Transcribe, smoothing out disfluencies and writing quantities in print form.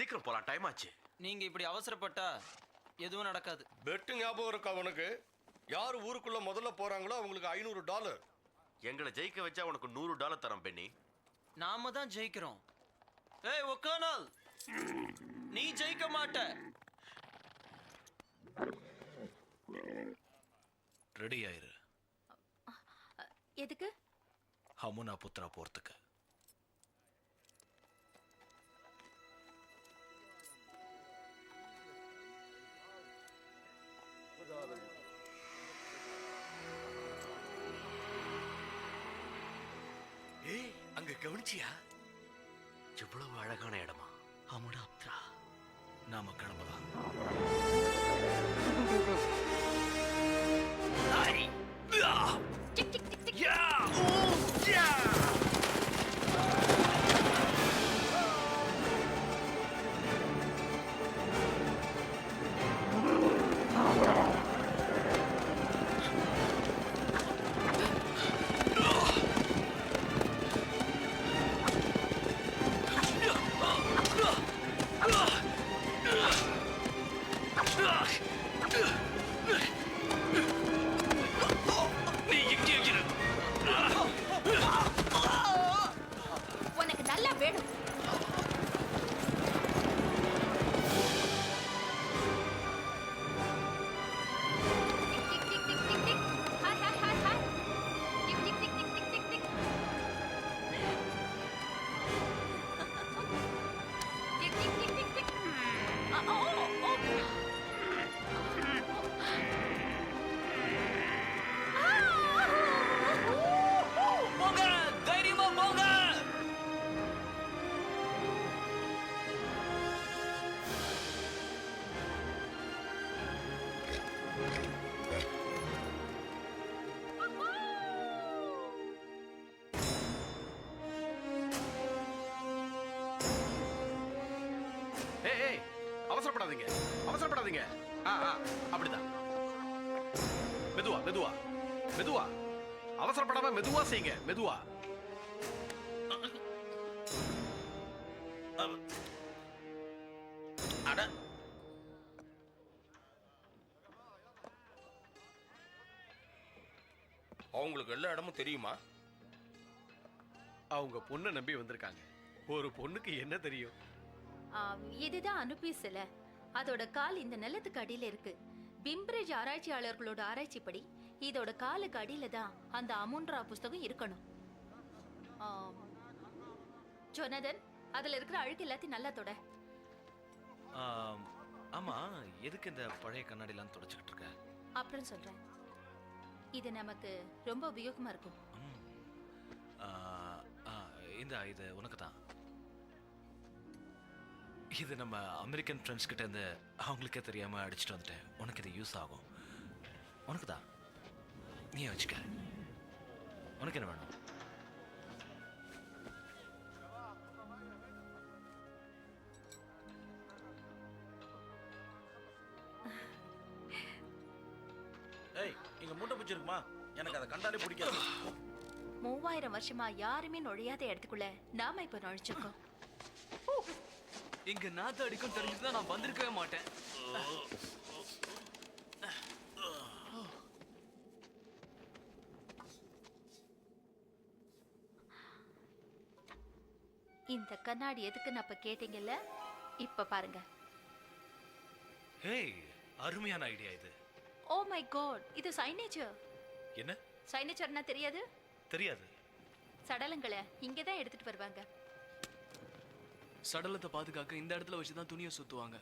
சீக்கிரம் போலாம், டைம் ஆச்சு. நீங்க இப்படி அவசரப்பட்டா எதுவும் நடக்காது. பெட்டு ஞாபகம் இருக்கா உனக்கு? யார் ஊருக்குள்ள முதல்ல போறாங்களோ அவங்களுக்கு $500. எங்களை ஜெயிக்க வச்சா உனக்கு $100 தரம் பெண்ணி. நாம தான் ஜெயிக்கிறோம். ஏய் ஒக்கானால், நீ ஜெயிக்க மாட்ட. ரெடி ஆயிரு. எதுக்கு? ஹமுனா புத்ரா போறதுக்கு. ஏய், அங்க கவனிச்சியா? இவ்வளவு அழகான இடமா? ஹமுனா புத்ரா, நாம கிளம்பலாம். உனக்கு நல்லா வேணும். போங்க, தைரியமா போங்க. ஏய் ஏய், அவசரப்படாதீங்க, அவசரப்படாதீங்க. அப்படிதான். மெதுவா மெதுவா மெதுவா, அவசரப்படாம மெதுவா செய்யுங்க, மெதுவா. அட, அவங்களுக்கு எல்லா இடமும் தெரியுமா? அவங்க பொண்ணை நம்பி வந்திருக்காங்க. ஒரு பொண்ணுக்கு என்ன தெரியும்? இதுதான் அனுப்பி சில. அதோட கால் இந்த நிலத்துக்கு அடியில இருக்கு. பிம்பிரிட்ஜ் ஆராய்ச்சியாளர்களோட ஆராய்ச்சிப்படி இதோட காலுக்கு அடியில தான் அந்த அமுன்ரா புஸ்தகம் இருக்கணும். ஜொனதன், அதுல இருக்கிற அழுக்கு எல்லாத்தையும் நல்லா தொட. ஆமா, எதுக்கு இந்த பழைய கண்ணாடிலாம் தொடச்சுக்கிட்டு இருக்க? அப்புறம் சொல்றேன். இது நமக்கு ரொம்ப உபயோகமா இருக்கும். இது உனக்கு தான். இது நம்ம அமெரிக்கன் ஃப்ரெண்ட்ஸ் கிட்ட இருந்து அவங்களுக்கே தெரியாம அடிச்சுட்டு வந்துட்டேன். உனக்கு இது யூஸ் ஆகும். உனக்கு தான். நீ வச்சுக்க. உனக்கு என்ன வேணும்? ஏய், இங்க மூட்டை பூச்சி இருக்குமா? எனக்கு அதை கண்டாலே பிடிக்காது. 3000 வருஷமா யாருமே நுழையாத இடத்துக்குள்ள நாம இப்ப நுழைச்சிருக்கோம். இங்க நாத்து அடிக்கும் தெரிஞ்சுதான் நான் வந்திருக்கவே மாட்டேன். இந்த கண்ணாடி எதுக்குன்னு அப்ப கேட்டீங்கல்ல, இப்ப பாருங்க. ஹேய், அருமையான ஐடியா இது. ஓ மை காட், இது சைனேச்சர். என்ன? சைனேச்சர்னா தெரியாது? தெரியாது. சடலங்களை இங்கதான் எடுத்துட்டு வருவாங்க. சடலத்தை பாதுகாக்க இந்த இடத்துல வச்சுதான் துணியை சுத்துவாங்க.